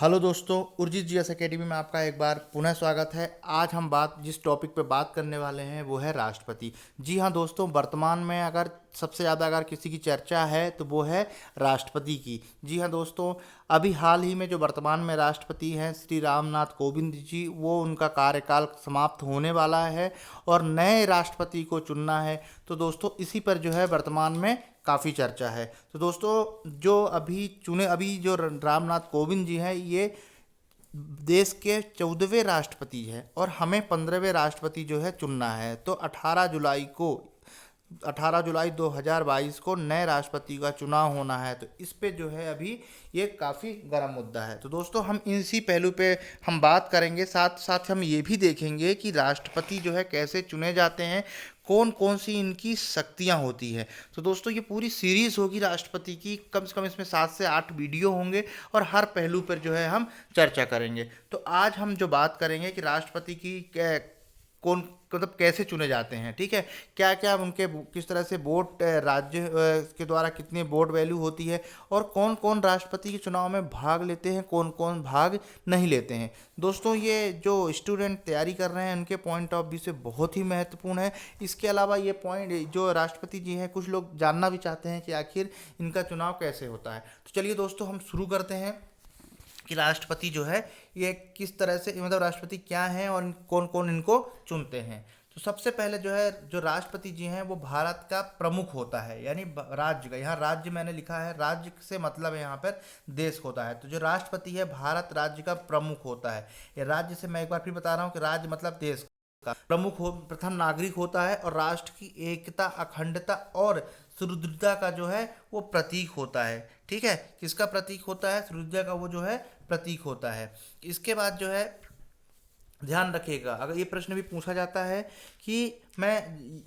Hello दोस्तों, Urjit GS academy में आपका एक बार पुनः स्वागत है। आज हम जिस टॉपिक पे बात करने वाले हैं वो है राष्ट्रपति। जी हाँ दोस्तों, वर्तमान में अगर सबसे ज़्यादा अगर किसी की चर्चा है तो वो है राष्ट्रपति की। जी हाँ दोस्तों, अभी हाल ही में जो वर्तमान में राष्ट्रपति हैं श्री रामनाथ कोविंद जी, वो उनका कार्यकाल समाप्त होने वाला है और नए राष्ट्रपति को चुनना है। तो दोस्तों इसी पर जो है वर्तमान में काफ़ी चर्चा है। तो दोस्तों अभी जो रामनाथ कोविंद जी हैं, ये देश के 14वें राष्ट्रपति हैं और हमें 15वें राष्ट्रपति जो है चुनना है। तो 18 जुलाई 2022 को नए राष्ट्रपति का चुनाव होना है। तो इस पे जो है अभी ये काफ़ी गर्म मुद्दा है। तो दोस्तों हम इसी पहलू पे हम बात करेंगे, साथ साथ हम ये भी देखेंगे कि राष्ट्रपति जो है कैसे चुने जाते हैं, कौन कौन सी इनकी शक्तियां होती है। तो दोस्तों ये पूरी सीरीज होगी राष्ट्रपति की, कम से कम इसमें 7 से 8 वीडियो होंगे और हर पहलू पर जो है हम चर्चा करेंगे। तो आज हम जो बात करेंगे कि राष्ट्रपति की कौन मतलब कैसे चुने जाते हैं, ठीक है, क्या क्या उनके किस तरह से वोट राज्य के द्वारा कितनी वोट वैल्यू होती है और कौन कौन राष्ट्रपति के चुनाव में भाग लेते हैं, कौन कौन भाग नहीं लेते हैं। दोस्तों ये जो स्टूडेंट तैयारी कर रहे हैं उनके पॉइंट ऑफ व्यू से बहुत ही महत्वपूर्ण है। इसके अलावा ये पॉइंट जो राष्ट्रपति जी हैं, कुछ लोग जानना भी चाहते हैं कि आखिर इनका चुनाव कैसे होता है। तो चलिए दोस्तों हम शुरू करते हैं कि राष्ट्रपति जो है ये किस तरह से, मतलब राष्ट्रपति क्या हैं और कौन कौन इनको चुनते हैं। तो सबसे पहले जो है जो राष्ट्रपति जी हैं वो भारत का प्रमुख होता है, यानी राज्य का, यहाँ राज्य मैंने लिखा है, राज्य से मतलब है यहाँ पर देश होता है। तो जो राष्ट्रपति है भारत राज्य का प्रमुख होता है। ये राज्य से मैं एक बार फिर बता रहा हूँ कि राज्य मतलब देश का प्रमुख हो, प्रथम नागरिक होता है और राष्ट्र की एकता, अखंडता और सुदृढ़ता का जो है वो प्रतीक होता है। ठीक है, किसका प्रतीक होता है? सुदृढ़ता का वो जो है प्रतीक होता है। इसके बाद जो है ध्यान रखिएगा, अगर ये प्रश्न भी पूछा जाता है कि मैं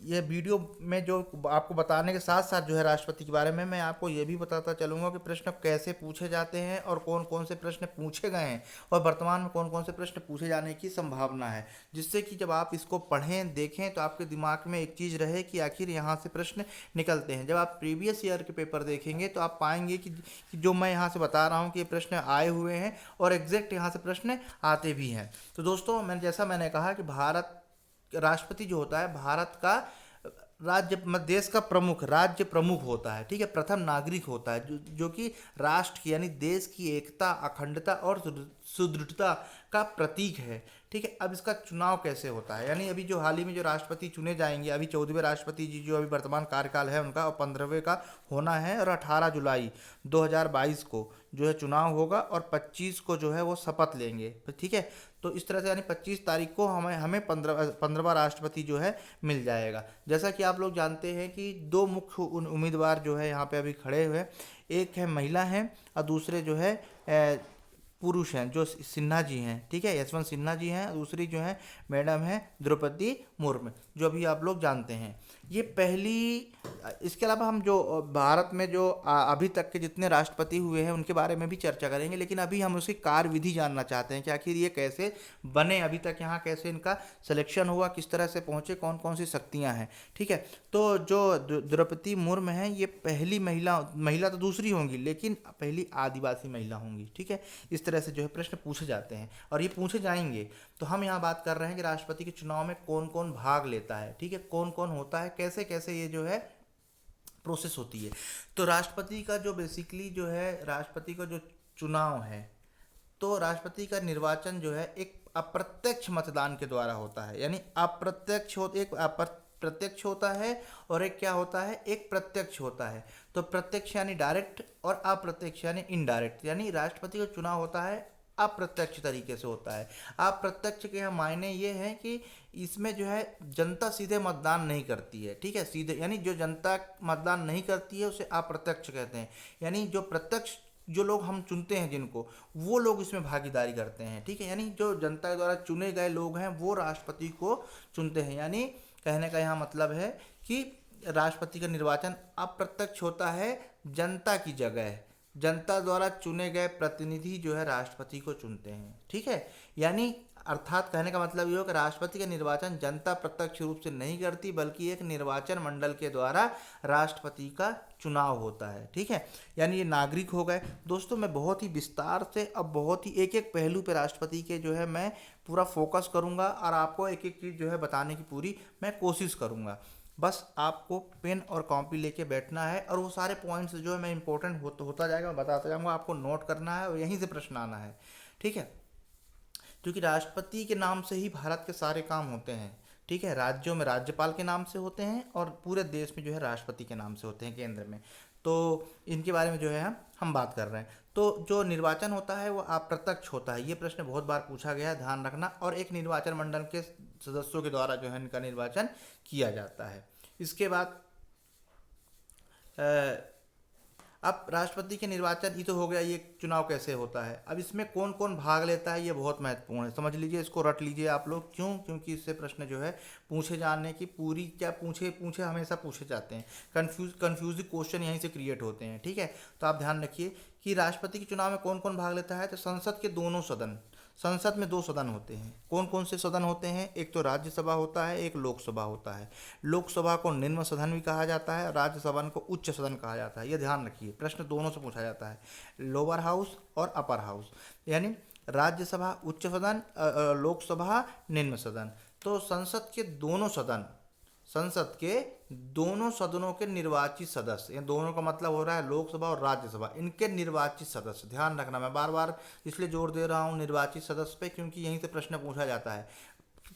ये वीडियो में जो आपको बताने के साथ साथ जो है राष्ट्रपति के बारे में मैं आपको ये भी बताता चलूँगा कि प्रश्न कैसे पूछे जाते हैं और कौन कौन से प्रश्न पूछे गए हैं और वर्तमान में कौन कौन से प्रश्न पूछे जाने की संभावना है, जिससे कि जब आप इसको पढ़ें देखें तो आपके दिमाग में एक चीज़ रहे कि आखिर यहाँ से प्रश्न निकलते हैं। जब आप प्रीवियस ईयर के पेपर देखेंगे तो आप पाएंगे कि जो मैं यहाँ से बता रहा हूँ कि ये प्रश्न आए हुए हैं और एग्जैक्ट यहाँ से प्रश्न आते भी हैं। तो दोस्तों मैंने कहा कि भारत राष्ट्रपति जो होता है भारत का देश का प्रमुख, राज्य प्रमुख होता है। ठीक है, प्रथम नागरिक होता है जो कि राष्ट्र की यानी देश की एकता, अखंडता और सुदृढ़ता का प्रतीक है। ठीक है, अब इसका चुनाव कैसे होता है, यानी अभी जो हाल ही में जो राष्ट्रपति चुने जाएंगे, अभी 14वें राष्ट्रपति जी जो अभी वर्तमान कार्यकाल है उनका, और 15वें का होना है और 18 जुलाई 2022 को जो है चुनाव होगा और 25 को जो है वो शपथ लेंगे। ठीक है, तो इस तरह से यानी 25 तारीख को हमें 15वां राष्ट्रपति जो है मिल जाएगा। जैसा कि आप लोग जानते हैं कि दो मुख्य उम्मीदवार जो है यहाँ पे अभी खड़े हुए, एक है महिला हैं और दूसरे जो है पुरुष हैं, जो सिन्हा जी हैं। ठीक है, यशवंत सिन्हा जी हैं, दूसरी जो है मैडम है द्रौपदी मुर्मू, जो अभी आप लोग जानते हैं। ये पहली, इसके अलावा हम जो भारत में जो अभी तक के जितने राष्ट्रपति हुए हैं उनके बारे में भी चर्चा करेंगे, लेकिन अभी हम उसकी कार्यविधि जानना चाहते हैं कि आखिर ये कैसे बने, अभी तक यहाँ कैसे इनका सिलेक्शन हुआ, किस तरह से पहुँचे, कौन कौन सी शक्तियाँ हैं। ठीक है, तो जो द्रौपदी मुर्मू हैं ये पहली महिला तो दूसरी होंगी लेकिन पहली आदिवासी महिला होंगी। ठीक है, इस तरह से जो है प्रश्न पूछे जाते हैं और ये पूछे जाएंगे। तो हम यहाँ बात कर रहे हैं कि राष्ट्रपति के चुनाव में कौन कौन भाग लेता है, ठीक है, कौन कौन होता है, कैसे कैसे ये जो है प्रोसेस होती है। तो राष्ट्रपति का जो बेसिकली जो है राष्ट्रपति का जो चुनाव है, तो राष्ट्रपति का निर्वाचन जो है एक अप्रत्यक्ष मतदान के द्वारा होता है, यानी प्रत्यक्ष होता है और एक क्या होता है, एक प्रत्यक्ष होता है। तो प्रत्यक्ष यानी डायरेक्ट और अप्रत्यक्ष यानी इनडायरेक्ट, यानी राष्ट्रपति का चुनाव होता है अप्रत्यक्ष तरीके से होता है। अप्रत्यक्ष के यहाँ मायने ये हैं कि इसमें जो है जनता सीधे मतदान नहीं करती है। ठीक है, सीधे यानी जो जनता मतदान नहीं करती है उसे अप्रत्यक्ष कहते हैं, यानी जो प्रत्यक्ष जो लोग हम चुनते हैं जिनको, वो लोग इसमें भागीदारी करते हैं। ठीक है, यानी जो जनता के द्वारा चुने गए लोग हैं वो राष्ट्रपति को चुनते हैं। यानी कहने का यहाँ मतलब है कि राष्ट्रपति का निर्वाचन अप्रत्यक्ष होता है जनता की जगह, जनता द्वारा चुने गए प्रतिनिधि जो है राष्ट्रपति को चुनते हैं। ठीक है, यानी अर्थात कहने का मतलब ये हो कि राष्ट्रपति का निर्वाचन जनता प्रत्यक्ष रूप से नहीं करती, बल्कि एक निर्वाचन मंडल के द्वारा राष्ट्रपति का चुनाव होता है। ठीक है, यानी ये नागरिक हो गए। दोस्तों मैं बहुत ही विस्तार से अब बहुत ही एक एक पहलू पे राष्ट्रपति के जो है मैं पूरा फोकस करूंगा और आपको एक एक चीज़ जो है बताने की पूरी मैं कोशिश करूंगा। बस आपको पेन और कॉपी लेके बैठना है और वो सारे पॉइंट्स जो है मैं इंपॉर्टेंट होता जाएगा, मैं बताता जाऊंगा, आपको नोट करना है और यहीं से प्रश्न आना है। ठीक है, क्योंकि राष्ट्रपति के नाम से ही भारत के सारे काम होते हैं। ठीक है, राज्यों में राज्यपाल के नाम से होते हैं और पूरे देश में जो है राष्ट्रपति के नाम से होते हैं केंद्र में। तो इनके बारे में जो है हम बात कर रहे हैं। तो जो निर्वाचन होता है वो अप्रत्यक्ष होता है, ये प्रश्न बहुत बार पूछा गया है, ध्यान रखना। और एक निर्वाचन मंडल के सदस्यों के द्वारा जो है इनका निर्वाचन किया जाता है। इसके बाद अब राष्ट्रपति के निर्वाचन ये तो हो गया, ये चुनाव कैसे होता है। अब इसमें कौन कौन भाग लेता है ये बहुत महत्वपूर्ण है, समझ लीजिए, इसको रट लीजिए आप लोग। क्यों? क्योंकि इससे प्रश्न जो है पूछे जाने की पूरी क्या पूछे पूछे हमेशा पूछे जाते हैं, कंफ्यूजिंग क्वेश्चन यहीं से क्रिएट होते हैं। ठीक है, तो आप ध्यान रखिए कि राष्ट्रपति के चुनाव में कौन कौन भाग लेता है। तो संसद के दोनों सदन, संसद में दो सदन होते हैं। कौन कौन से सदन होते हैं? एक तो राज्यसभा होता है, एक लोकसभा होता है। लोकसभा को निम्न सदन भी कहा जाता है और राज्यसभा को उच्च सदन कहा जाता है। ये ध्यान रखिए, प्रश्न दोनों से पूछा जाता है, लोअर हाउस और अपर हाउस, यानी राज्यसभा उच्च सदन, लोकसभा निम्न सदन। तो संसद के दोनों सदनों के निर्वाचित सदस्य, इन दोनों का मतलब हो रहा है लोकसभा और राज्यसभा, इनके निर्वाचित सदस्य। ध्यान रखना, मैं बार बार इसलिए जोर दे रहा हूँ निर्वाचित सदस्य पे, क्योंकि यहीं से प्रश्न पूछा जाता है।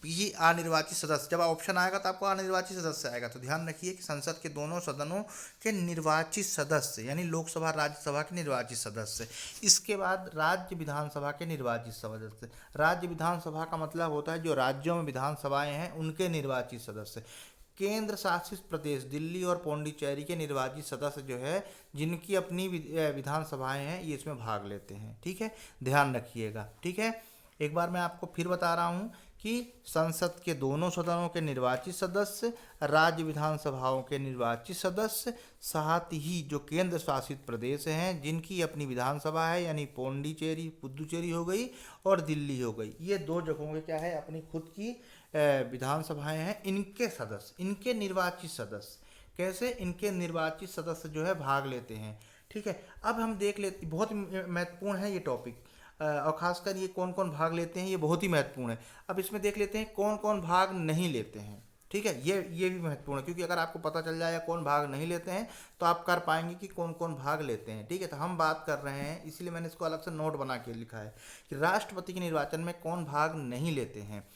ये अनिर्वाचित सदस्य, जब ऑप्शन आएगा तो आपको अनिर्वाचित सदस्य आएगा। तो ध्यान रखिए कि संसद के दोनों सदनों के निर्वाचित सदस्य, यानी लोकसभा राज्यसभा के निर्वाचित सदस्य। इसके बाद राज्य विधानसभा के निर्वाचित सदस्य। राज्य विधानसभा का मतलब होता है जो राज्यों में विधानसभाएं हैं उनके निर्वाचित सदस्य। केंद्र शासित प्रदेश दिल्ली और पौंडीचेरी के निर्वाचित सदस्य जो है, जिनकी अपनी विधानसभाएं हैं, ये इसमें भाग लेते हैं। ठीक है, ध्यान रखिएगा। ठीक है, एक बार मैं आपको फिर बता रहा हूँ कि संसद के दोनों सदनों के निर्वाचित सदस्य, राज्य विधानसभाओं के निर्वाचित सदस्य, साथ ही जो केंद्र शासित प्रदेश हैं जिनकी अपनी विधानसभा है, यानी पौंडीचेरी पुदुचेरी हो गई और दिल्ली हो गई, ये दो जगहों के क्या है अपनी खुद की विधानसभाएं हैं, इनके सदस्य, इनके निर्वाचित सदस्य, कैसे इनके निर्वाचित सदस्य जो है भाग लेते हैं। ठीक है, अब हम देख लेते, बहुत महत्वपूर्ण है ये टॉपिक, और खासकर ये कौन कौन भाग लेते हैं ये बहुत ही महत्वपूर्ण है। अब इसमें देख लेते हैं कौन कौन भाग नहीं लेते हैं। ठीक है, ये भी महत्वपूर्ण है, क्योंकि अगर आपको पता चल जाएगा कौन भाग नहीं लेते हैं तो आप कर पाएंगे कि कौन कौन भाग लेते हैं। ठीक है, तो हम बात कर रहे हैं, इसलिए मैंने इसको अलग से नोट बना के लिखा है कि राष्ट्रपति के निर्वाचन में कौन भाग नहीं लेते हैं।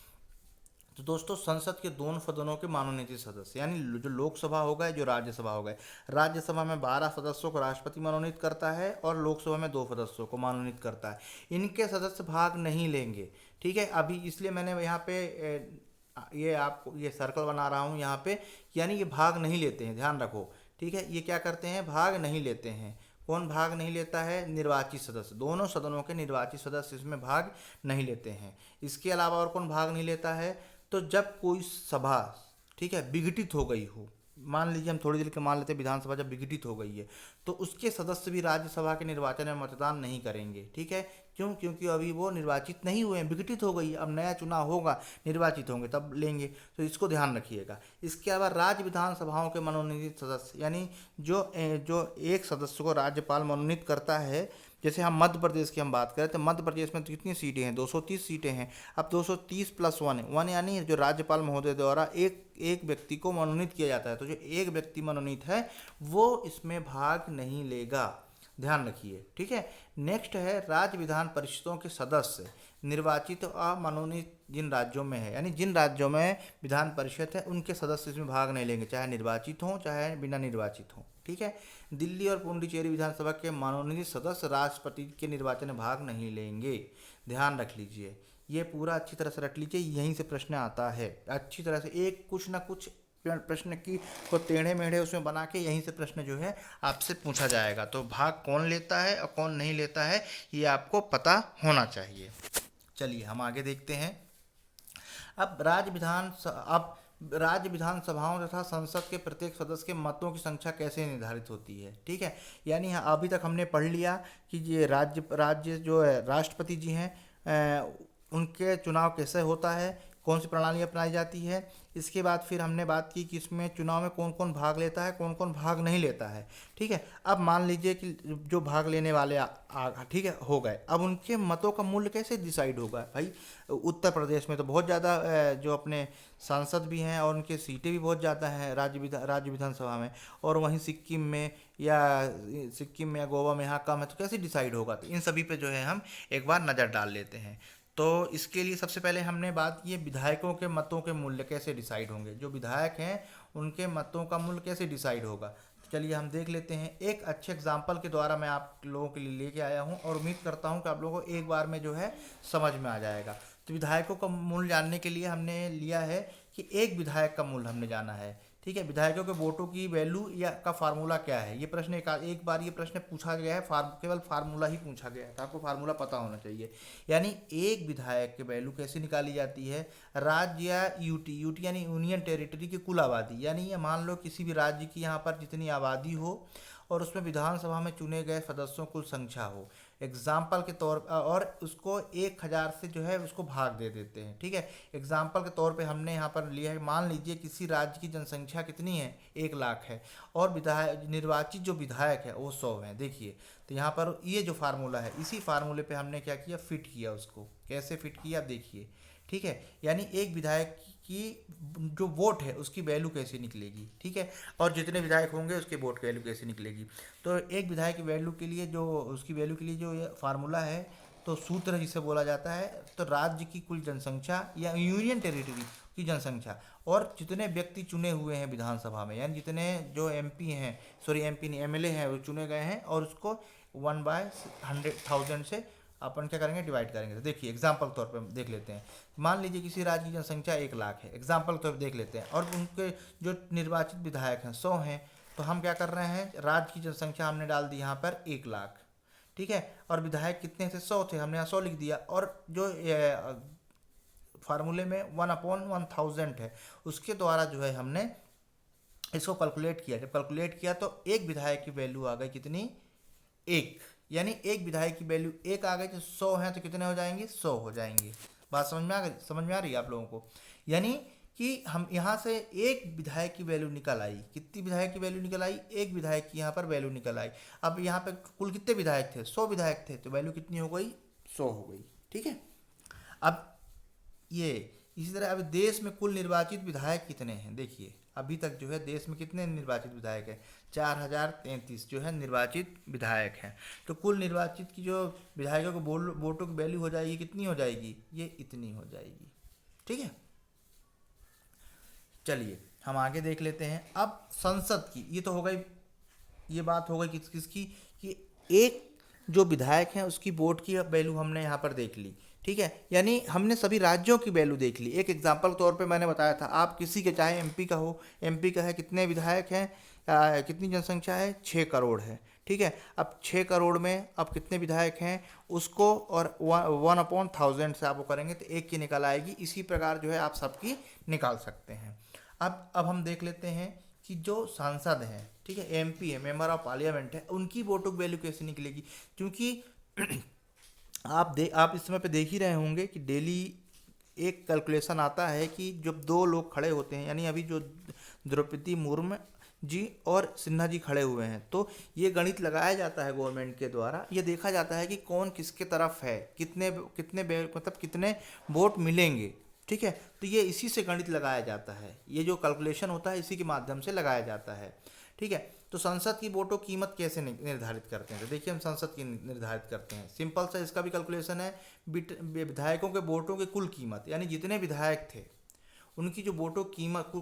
तो दोस्तों संसद के दोनों सदनों के मनोनीत सदस्य, यानी जो लोकसभा हो गए, जो राज्यसभा हो गए। राज्यसभा में 12 सदस्यों को राष्ट्रपति मनोनीत करता है और लोकसभा में 2 सदस्यों को मनोनीत करता है। इनके सदस्य भाग नहीं लेंगे। ठीक है, अभी इसलिए मैंने यहाँ पे ये आपको ये सर्कल बना रहा हूँ यहाँ पे, यानी ये भाग नहीं लेते हैं, ध्यान रखो। ठीक है, ये क्या करते हैं? भाग नहीं लेते हैं। कौन भाग नहीं लेता है? निर्वाचित सदस्य, दोनों सदनों के निर्वाचित सदस्य इसमें भाग नहीं लेते हैं। इसके अलावा और कौन भाग नहीं लेता है? तो जब कोई सभा, ठीक है, विघटित हो गई हो, मान लीजिए हम थोड़ी देर के मान लेते हैं विधानसभा जब विघटित हो गई है, तो उसके सदस्य भी राज्यसभा के निर्वाचन में मतदान नहीं करेंगे। ठीक है, क्यों? क्योंकि अभी वो निर्वाचित नहीं हुए हैं, विघटित हो गई, अब नया चुनाव होगा, निर्वाचित होंगे तब लेंगे। तो इसको ध्यान रखिएगा। इसके अलावा राज्य विधानसभाओं के मनोनीत सदस्य, यानी जो एक सदस्य को राज्यपाल मनोनीत करता है, जैसे हम मध्य प्रदेश की हम बात करें तो मध्य प्रदेश में तो कितनी सीटें हैं? 230 सीटें हैं। अब 230 प्लस 1 यानी जो राज्यपाल महोदय द्वारा एक व्यक्ति को मनोनीत किया जाता है, तो जो एक व्यक्ति मनोनीत है वो इसमें भाग नहीं लेगा, ध्यान रखिए। ठीक है, नेक्स्ट है राज्य विधान परिषदों के सदस्य, निर्वाचित और मनोनीत जिन राज्यों में है, यानी जिन राज्यों में विधान परिषद है उनके सदस्य इसमें भाग नहीं लेंगे, चाहे निर्वाचित हों चाहे बिना निर्वाचित हों। ठीक है, दिल्ली और पुडुचेरी विधानसभा के मनोनीत सदस्य राष्ट्रपति के निर्वाचन में भाग नहीं लेंगे, ध्यान रख लीजिए। ये पूरा अच्छी तरह से रख लीजिए, यहीं से प्रश्न आता है अच्छी तरह से, एक कुछ ना कुछ प्रश्न की को टेढ़े मेढ़े उसमें बना के यहीं से प्रश्न जो है आपसे पूछा जाएगा। तो भाग कौन लेता है और कौन नहीं लेता है ये आपको पता होना चाहिए। चलिए हम आगे देखते हैं। अब राज्य विधानसभाओं तथा संसद के प्रत्येक सदस्य के मतों की संख्या कैसे निर्धारित होती है। ठीक है, यानी अभी तक हमने पढ़ लिया कि ये राज्य राज्य जो है राष्ट्रपति जी हैं, उनके चुनाव कैसे होता है, कौन सी प्रणाली अपनाई जाती है। इसके बाद फिर हमने बात की कि इसमें चुनाव में कौन कौन भाग लेता है, कौन कौन भाग नहीं लेता है। ठीक है, अब मान लीजिए कि जो भाग लेने वाले ठीक है हो गए, अब उनके मतों का मूल्य कैसे डिसाइड होगा भाई। उत्तर प्रदेश में तो बहुत ज़्यादा जो अपने सांसद भी हैं और उनके सीटें भी बहुत ज़्यादा हैं राज्य विधानसभा में, और वहीं सिक्किम में या गोवा में यहाँ कम है, तो कैसे डिसाइड होगा। तो इन सभी पे जो है हम एक बार नज़र डाल लेते हैं। तो इसके लिए सबसे पहले हमने बात की है विधायकों के मतों के मूल्य कैसे डिसाइड होंगे, जो विधायक हैं उनके मतों का मूल्य कैसे डिसाइड होगा। तो चलिए हम देख लेते हैं, एक अच्छे एग्जाम्पल के द्वारा मैं आप लोगों के लिए लेके आया हूं, और उम्मीद करता हूं कि आप लोगों को एक बार में जो है समझ में आ जाएगा। तो विधायकों का मूल्य जानने के लिए हमने लिया है कि एक विधायक का मूल्य हमने जाना है। ठीक है, विधायकों के वोटों की वैल्यू या का फार्मूला क्या है, ये प्रश्न एक बार ये प्रश्न पूछा गया है, केवल फार्मूला ही पूछा गया है, तो आपको फार्मूला पता होना चाहिए। यानी एक विधायक की वैल्यू कैसे निकाली जाती है, राज्य या यूटी यानी यूनियन टेरिटरी की कुल आबादी, यानी ये मान लो किसी भी राज्य की यहाँ पर जितनी आबादी हो और उसमें विधानसभा में चुने गए सदस्यों कुल संख्या हो, एग्जाम्पल के तौर और उसको 1000 से जो है उसको भाग दे देते हैं। ठीक है, एग्जाम्पल के तौर पे हमने यहाँ पर लिया है, मान लीजिए किसी राज्य की जनसंख्या कितनी है, 1 लाख है, और विधायक निर्वाचित जो विधायक है वो 100 हैं। देखिए, तो यहाँ पर ये जो फार्मूला है, इसी फार्मूले पे हमने क्या किया, फिट किया उसको। कैसे फिट किया देखिए। ठीक है, यानी एक विधायक की जो वोट है उसकी वैल्यू कैसे निकलेगी। ठीक है, और जितने विधायक होंगे उसके वोट की वैल्यू कैसे निकलेगी। तो एक विधायक की वैल्यू के लिए जो उसकी वैल्यू के लिए जो ये फार्मूला है, तो सूत्र जिसे बोला जाता है, तो राज्य की कुल जनसंख्या या यूनियन टेरिटरी की जनसंख्या और जितने व्यक्ति चुने हुए हैं विधानसभा में, यानी जितने जो एमपी हैं, सॉरी एमपी नहीं एमएलए हैं वो चुने गए हैं, और उसको 1/100,000 से अपन क्या करेंगे, डिवाइड करेंगे। तो देखिए एग्जाम्पल तौर पे देख लेते हैं, मान लीजिए किसी राज्य की जनसंख्या 1 लाख है, एग्जाम्पल तौर पे देख लेते हैं, और उनके जो निर्वाचित विधायक हैं 100 हैं, तो हम क्या कर रहे हैं, राज्य की जनसंख्या हमने डाल दी यहाँ पर 1 लाख। ठीक है, और विधायक कितने थे, 100 थे, हमने यहाँ 100 लिख दिया, और जो फार्मूले में 1/1000 है उसके द्वारा जो है हमने इसको कैलकुलेट किया। जब कैलकुलेट किया तो एक विधायक की वैल्यू आ गई कितनी, 1, यानी एक विधायक की वैल्यू 1 आ गई, तो 100 हैं तो कितने हो जाएंगे, 100 हो जाएंगे। बात समझ में आ रही है आप लोगों को। यानी कि हम यहाँ से एक विधायक की वैल्यू निकल आई, कितनी विधायक की वैल्यू निकल आई, एक विधायक की यहाँ पर वैल्यू निकल आई। अब यहाँ पे कुल कितने विधायक थे, 100 विधायक थे, तो वैल्यू कितनी हो गई, 100 हो गई। ठीक है, अब ये इसी तरह अब देश में कुल निर्वाचित विधायक कितने हैं, देखिए अभी तक जो है देश में कितने निर्वाचित विधायक हैं, 4033 जो है निर्वाचित विधायक हैं। तो कुल निर्वाचित की जो विधायकों को वोटों की वैल्यू हो जाएगी, कितनी हो जाएगी, ये इतनी हो जाएगी। ठीक है, चलिए हम आगे देख लेते हैं। अब संसद की, ये तो हो गई, ये बात हो गई किसकी, कि एक जो विधायक हैं उसकी वोट की वैल्यू हमने यहाँ पर देख ली। ठीक है, यानी हमने सभी राज्यों की वैल्यू देख ली। एक एग्जांपल तौर पे मैंने बताया था, आप किसी के चाहे एमपी का हो, एमपी का है, कितने विधायक हैं, कितनी जनसंख्या है, 6 करोड़ है। ठीक है, अब 6 करोड़ में अब कितने विधायक हैं उसको, और 1/1000 से आप वो करेंगे तो एक की निकल आएगी। इसी प्रकार जो है आप सबकी निकाल सकते हैं। अब हम देख लेते हैं कि जो सांसद हैं, ठीक है, एमपी है, मेंबर ऑफ पार्लियामेंट है, उनकी वोटों की वैल्यू कैसे निकलेगी। क्योंकि आप इस समय पे देख ही रहे होंगे कि डेली एक कैलकुलेशन आता है कि जब 2 लोग खड़े होते हैं, यानी अभी जो द्रौपदी मुर्मू जी और सिन्हा जी खड़े हुए हैं, तो ये गणित लगाया जाता है गवर्नमेंट के द्वारा, ये देखा जाता है कि कौन किसके तरफ है, मतलब कितने वोट मिलेंगे। ठीक है, तो ये इसी से गणित लगाया जाता है, ये जो कैलकुलेशन होता है इसी के माध्यम से लगाया जाता है। ठीक है, तो संसद की वोटों कीमत कैसे निर्धारित करते हैं, तो देखिए हम संसद की निर्धारित करते हैं, सिंपल सा इसका भी कैलकुलेशन है। विधायकों के वोटों की कुल कीमत, यानी जितने विधायक थे उनकी जो वोटों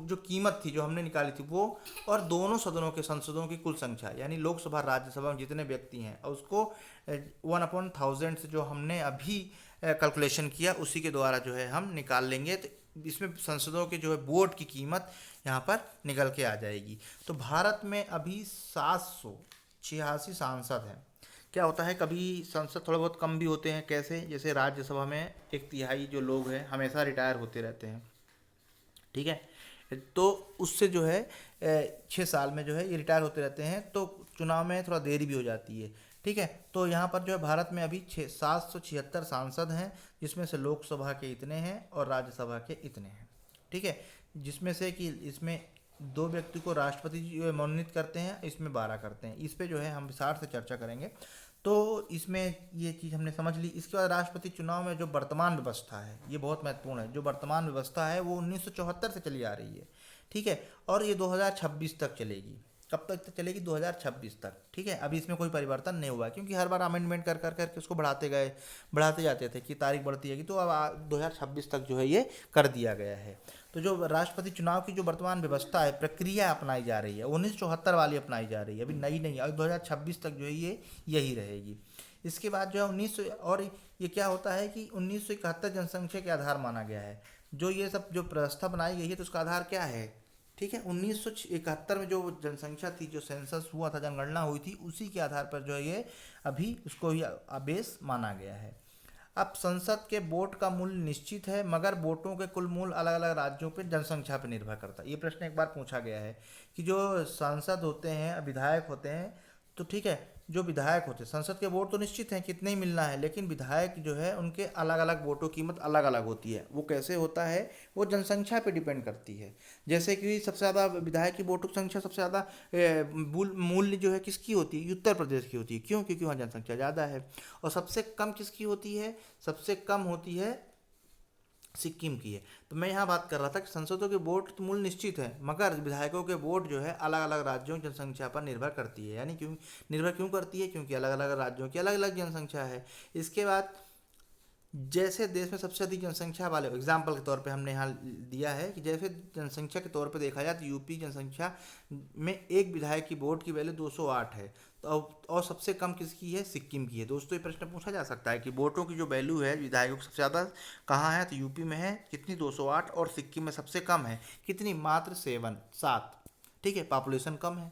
जो कीमत थी जो हमने निकाली थी वो, और दोनों सदनों के संसदों की कुल संख्या, यानी लोकसभा राज्यसभा में जितने व्यक्ति हैं, और उसको 1/1000 से जो हमने अभी कैलकुलेशन किया उसी के द्वारा जो है हम निकाल लेंगे। तो इसमें संसदों के जो है वोट की कीमत यहाँ पर निकल के आ जाएगी। तो भारत में अभी 786 सांसद हैं। क्या होता है, कभी संसद थोड़े बहुत कम भी होते हैं, कैसे, जैसे राज्यसभा में 1/3 जो लोग हैं हमेशा रिटायर होते रहते हैं। ठीक है, तो उससे जो है 6 साल में जो है ये रिटायर होते रहते हैं, तो चुनाव में थोड़ा देरी भी हो जाती है। ठीक है, तो यहाँ पर जो है भारत में अभी 776 सांसद हैं, जिसमें से लोकसभा के इतने हैं और राज्यसभा के इतने हैं। ठीक है, जिसमें से कि इसमें 2 व्यक्ति को राष्ट्रपति जी जो है मनोनीत करते हैं, इसमें 12 करते हैं। इस पे जो है हम विस्तार से चर्चा करेंगे। तो इसमें ये चीज़ हमने समझ ली। इसके बाद राष्ट्रपति चुनाव में जो वर्तमान व्यवस्था है ये बहुत महत्वपूर्ण है। जो वर्तमान व्यवस्था है वो 1974 से चली आ रही है। ठीक है, और ये 2026 तक चलेगी। कब तक चलेगी? 2026 तक। ठीक है, अभी इसमें कोई परिवर्तन नहीं हुआ है, क्योंकि हर बार अमेंडमेंट कर कर करके उसको बढ़ाते जाते थे कि तारीख बढ़ती जाएगी, तो अब 2026 तक जो है ये कर दिया गया है। तो जो राष्ट्रपति चुनाव की जो वर्तमान व्यवस्था है, प्रक्रिया अपनाई जा रही है, 1974 वाली अपनाई जा रही है, अभी नई नहीं। अब 2026 तक जो है ये यही रहेगी। इसके बाद जो है 1900, और ये क्या होता है कि 1971 जनसंख्या के आधार माना गया है। जो ये सब जो व्यवस्था बनाई गई है, तो उसका आधार क्या है? ठीक है, 1971 में जो जनसंख्या थी, जो सेंसस हुआ था, जनगणना हुई थी, उसी के आधार पर जो है ये अभी उसको ही आदेश माना गया है। अब संसद के वोट का मूल्य निश्चित है, मगर वोटों के कुल मूल्य अलग अलग राज्यों पर जनसंख्या पर निर्भर करता है। ये प्रश्न एक बार पूछा गया है कि जो सांसद होते हैं, विधायक होते हैं, तो ठीक है, जो विधायक होते हैं, संसद के वोट तो निश्चित हैं कितने ही मिलना है, लेकिन विधायक जो है उनके अलग अलग वोटों की कीमत अलग अलग होती है। वो कैसे होता है? वो जनसंख्या पे डिपेंड करती है। जैसे कि सबसे ज़्यादा विधायक की वोटों की संख्या सबसे ज़्यादा मूल्य जो है किसकी होती है? उत्तर प्रदेश की होती है। क्यों? क्योंकि वहाँ जनसंख्या ज़्यादा है। और सबसे कम किसकी होती है? सबसे कम होती है सिक्किम की है। तो मैं यहाँ बात कर रहा था कि संसदों के वोट तो मूल्य निश्चित है, मगर विधायकों के वोट जो है अलग अलग राज्यों की जनसंख्या पर निर्भर करती है। यानी क्यों निर्भर क्यों करती है? क्योंकि अलग अलग राज्यों की अलग अलग जनसंख्या है। इसके बाद जैसे देश में सबसे अधिक जनसंख्या वाले, एग्जाम्पल के तौर पे हमने यहाँ दिया है कि जैसे जनसंख्या के तौर पे देखा जाए तो यूपी जनसंख्या में एक विधायक की वोट की वैल्यू 208 है। तो और सबसे कम किसकी है? सिक्किम की है। दोस्तों ये प्रश्न पूछा जा सकता है कि वोटों की जो वैल्यू है विधायकों की सबसे ज़्यादा कहाँ है? तो यूपी में है। कितनी? 208। और सिक्किम में सबसे कम है कितनी? मात्र 7। ठीक है, पॉपुलेशन कम है।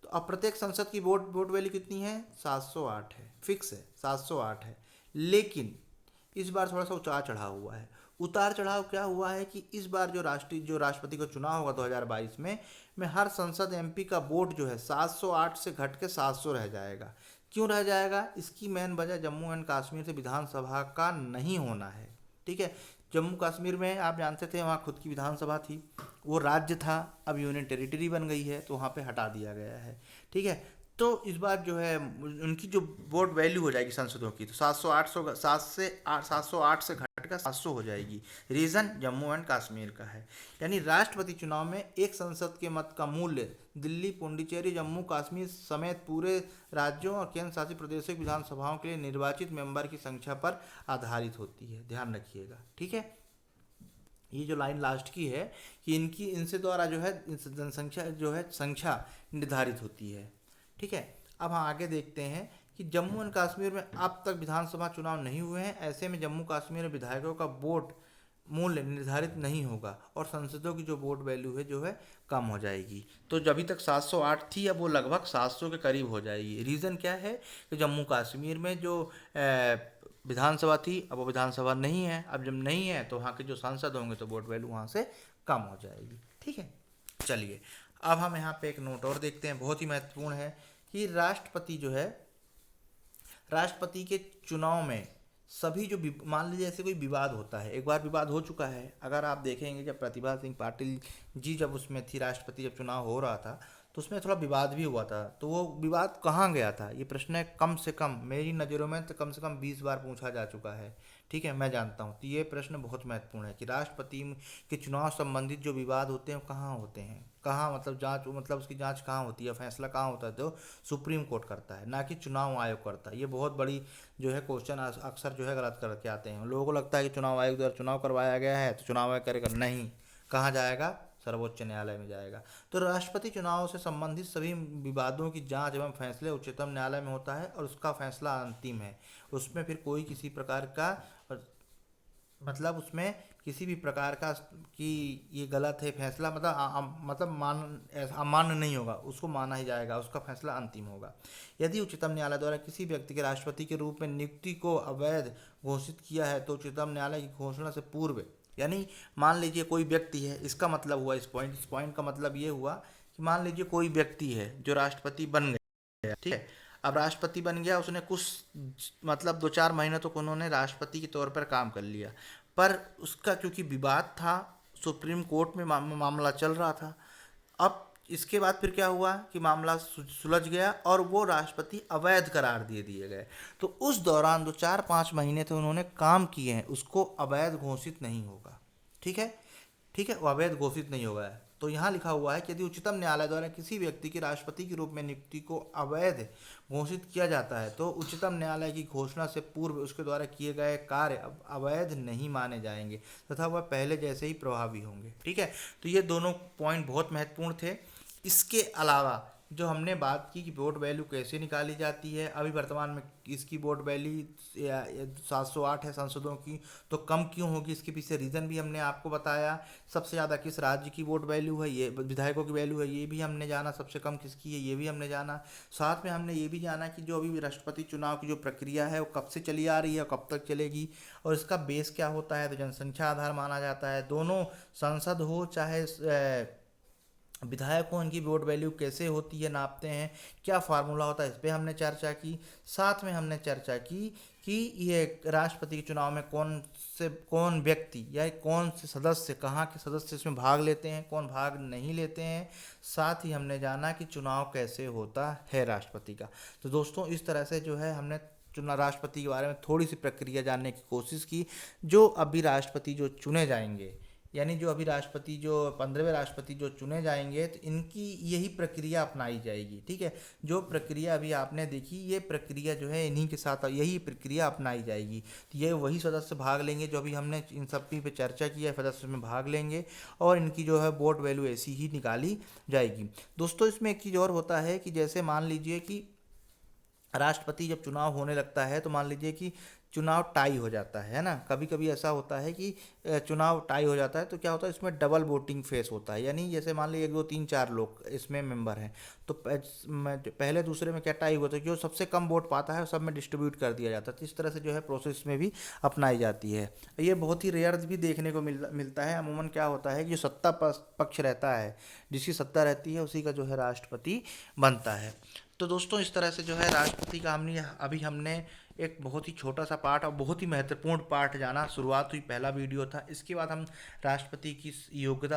तो अब प्रत्येक संसद की वोट वैल्यू कितनी है? 708 है, फिक्स है, 708 है। लेकिन इस बार थोड़ा सा उतार चढ़ाव हुआ है। उतार चढ़ाव क्या हुआ है कि इस बार जो राष्ट्रपति का चुनाव होगा 2022 में हर संसद एमपी का वोट जो है 708 से घट के 700 रह जाएगा। क्यों रह जाएगा? इसकी मेन वजह जम्मू एंड कश्मीर से विधानसभा का नहीं होना है। ठीक है, जम्मू कश्मीर में आप जानते थे वहाँ खुद की विधानसभा थी, वो राज्य था, अब यूनियन टेरिटरी बन गई है, तो वहाँ पे हटा दिया गया है। ठीक है, तो इस बार जो है उनकी जो वोट वैल्यू हो जाएगी संसदों की, तो 708 से घट कर 700 हो जाएगी। रीज़न जम्मू एंड कश्मीर का है। यानी राष्ट्रपति चुनाव में एक संसद के मत का मूल्य दिल्ली, पुडुचेरी, जम्मू कश्मीर समेत पूरे राज्यों और केंद्र शासित प्रदेशों की विधानसभाओं के लिए निर्वाचित मेंबर की संख्या पर आधारित होती है। ध्यान रखिएगा। ठीक है, ये जो लाइन लास्ट की है कि इनसे द्वारा जो है जनसंख्या जो है संख्या निर्धारित होती है। ठीक है, अब हम आगे देखते हैं कि जम्मू एंड कश्मीर में अब तक विधानसभा चुनाव नहीं हुए हैं। ऐसे में जम्मू कश्मीर में विधायकों का वोट मूल्य निर्धारित नहीं होगा और संसदों की जो वोट वैल्यू है जो है कम हो जाएगी। तो जब अभी तक 708 थी, अब वो लगभग 700 के करीब हो जाएगी। रीज़न क्या है कि जम्मू कश्मीर में जो विधानसभा थी, अब वो विधानसभा नहीं है। अब जब नहीं है तो वहाँ के जो सांसद होंगे तो वोट वैल्यू वहाँ से कम हो जाएगी। ठीक है, चलिए अब हम यहाँ पे एक नोट और देखते हैं, बहुत ही महत्वपूर्ण है कि राष्ट्रपति जो है, राष्ट्रपति के चुनाव में सभी जो मान लीजिए ऐसे कोई विवाद होता है, एक बार विवाद हो चुका है। अगर आप देखेंगे जब प्रतिभा सिंह पाटिल जी जब उसमें थी, राष्ट्रपति जब चुनाव हो रहा था, तो उसमें थोड़ा विवाद भी हुआ था। तो वो विवाद कहाँ गया था? ये प्रश्न है कम से कम मेरी नज़रों में तो कम से कम 20 बार पूछा जा चुका है। ठीक है, मैं जानता हूँ। तो ये प्रश्न बहुत महत्वपूर्ण है कि राष्ट्रपति के चुनाव संबंधित जो विवाद होते हैं वो कहाँ होते हैं, कहाँ मतलब जांच, मतलब उसकी जांच कहाँ होती है, फैसला कहाँ होता है? तो सुप्रीम कोर्ट करता है, ना कि चुनाव आयोग करता है। ये बहुत बड़ी जो है क्वेश्चन अक्सर जो है गलत करके आते हैं। लोगों को लगता है कि चुनाव आयोग द्वारा चुनाव करवाया गया है तो चुनाव आयोग करेगा। नहीं, कहाँ जाएगा? सर्वोच्च न्यायालय में जाएगा। तो राष्ट्रपति चुनाव से संबंधित सभी विवादों की जांच एवं फैसले उच्चतम न्यायालय में होता है और उसका फैसला अंतिम है। उसमें फिर कोई किसी प्रकार का मतलब उसमें किसी भी प्रकार का कि ये गलत है फैसला, मतलब अमान्य नहीं होगा, उसको माना ही जाएगा, उसका फैसला अंतिम होगा। यदि उच्चतम न्यायालय द्वारा किसी व्यक्ति के राष्ट्रपति के रूप में नियुक्ति को अवैध घोषित किया है तो उच्चतम न्यायालय की घोषणा से पूर्व यानी मान लीजिए कोई व्यक्ति है, इसका मतलब हुआ इस पॉइंट का मतलब ये हुआ कि मान लीजिए कोई व्यक्ति है जो राष्ट्रपति बन गया, ठीक है। अब राष्ट्रपति बन गया, उसने कुछ मतलब 2-4 महीने तक उन्होंने राष्ट्रपति के तौर पर काम कर लिया, पर उसका क्योंकि विवाद था, सुप्रीम कोर्ट में मामला चल रहा था। अब इसके बाद फिर क्या हुआ कि मामला सुलझ गया और वो राष्ट्रपति अवैध करार दिए गए। तो उस दौरान जो 4-5 महीने थे उन्होंने काम किए हैं, उसको अवैध घोषित नहीं होगा। ठीक है, ठीक है, वो अवैध घोषित नहीं होगा। तो यहाँ लिखा हुआ है कि यदि उच्चतम न्यायालय द्वारा किसी व्यक्ति की राष्ट्रपति के रूप में नियुक्ति को अवैध घोषित किया जाता है तो उच्चतम न्यायालय की घोषणा से पूर्व उसके द्वारा किए गए कार्य अब अवैध नहीं माने जाएंगे तथा वह पहले जैसे ही प्रभावी होंगे। ठीक है, तो ये दोनों पॉइंट बहुत महत्वपूर्ण थे। इसके अलावा जो हमने बात की कि वोट वैल्यू कैसे निकाली जाती है, अभी वर्तमान में इसकी वोट वैल्यू 708 है सांसदों की, तो कम क्यों होगी, इसके पीछे रीज़न भी हमने आपको बताया। सबसे ज़्यादा किस राज्य की वोट वैल्यू है, ये विधायकों की वैल्यू है, ये भी हमने जाना। सबसे कम किसकी है, ये भी हमने जाना। साथ में हमने ये भी जाना कि जो अभी राष्ट्रपति चुनाव की जो प्रक्रिया है वो कब से चली आ रही है, कब तक चलेगी और इसका बेस क्या होता है। तो जनसंख्या आधार माना जाता है। दोनों संसद हो चाहे विधायक को उनकी वोट वैल्यू कैसे होती है, नापते हैं, क्या फार्मूला होता है, इस पर हमने चर्चा की। साथ में हमने चर्चा की कि ये राष्ट्रपति के चुनाव में कौन व्यक्ति या कौन से सदस्य, कहाँ के सदस्य इसमें भाग लेते हैं, कौन भाग नहीं लेते हैं। साथ ही हमने जाना कि चुनाव कैसे होता है राष्ट्रपति का। तो दोस्तों इस तरह से जो है हमने चुनाव राष्ट्रपति के बारे में थोड़ी सी प्रक्रिया जानने की कोशिश की। जो अभी राष्ट्रपति जो चुने जाएंगे, यानी जो अभी राष्ट्रपति जो 15वें राष्ट्रपति जो चुने जाएंगे, तो इनकी यही प्रक्रिया अपनाई जाएगी। ठीक है, जो प्रक्रिया अभी आपने देखी, ये प्रक्रिया जो है इन्हीं के साथ यही प्रक्रिया अपनाई जाएगी। तो ये वही सदस्य भाग लेंगे जो अभी हमने इन सब पे चर्चा की है, सदस्य में भाग लेंगे और इनकी जो है वोट वैल्यू ऐसी ही निकाली जाएगी। दोस्तों इसमें एक चीज़ और होता है कि जैसे मान लीजिए कि राष्ट्रपति जब चुनाव होने लगता है तो मान लीजिए कि चुनाव टाई हो जाता है ना। कभी कभी ऐसा होता है कि चुनाव टाई हो जाता है तो क्या होता है, इसमें डबल वोटिंग फेस होता है। यानी जैसे मान लीजिए 1 2 3 4 लोग इसमें मेंबर हैं, तो पहले दूसरे में क्या टाई हुआ, तो जो सबसे कम वोट पाता है सब में डिस्ट्रीब्यूट कर दिया जाता है। तो इस तरह से जो है प्रोसेस में भी अपनाई जाती है। ये बहुत ही रेयर भी देखने को मिलता है। अमूमन क्या होता है कि जो सत्ता पक्ष रहता है, जिसकी सत्ता रहती है, उसी का जो है राष्ट्रपति बनता है। तो दोस्तों इस तरह से जो है राष्ट्रपति का हमने एक बहुत ही छोटा सा पार्ट और बहुत ही महत्वपूर्ण पार्ट जाना। शुरुआत हुई, पहला वीडियो था। इसके बाद हम राष्ट्रपति की योग्यता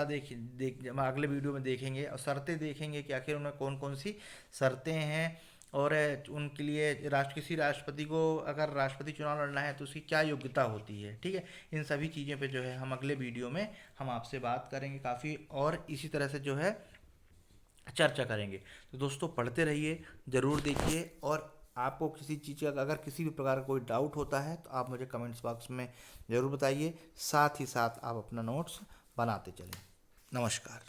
हम अगले वीडियो में देखेंगे और शर्तें देखेंगे कि आखिर उन्हें कौन कौन सी शर्तें हैं और उनके लिए किसी राष्ट्रपति को अगर राष्ट्रपति चुनाव लड़ना है तो उसकी क्या योग्यता होती है। ठीक है, इन सभी चीज़ों पे जो है हम अगले वीडियो में हम आपसे बात करेंगे काफ़ी, और इसी तरह से जो है चर्चा करेंगे। तो दोस्तों पढ़ते रहिए, ज़रूर देखिए, और आपको किसी चीज़ का अगर किसी भी प्रकार का कोई डाउट होता है तो आप मुझे कमेंट्स बॉक्स में ज़रूर बताइए। साथ ही साथ आप अपना नोट्स बनाते चलें। नमस्कार।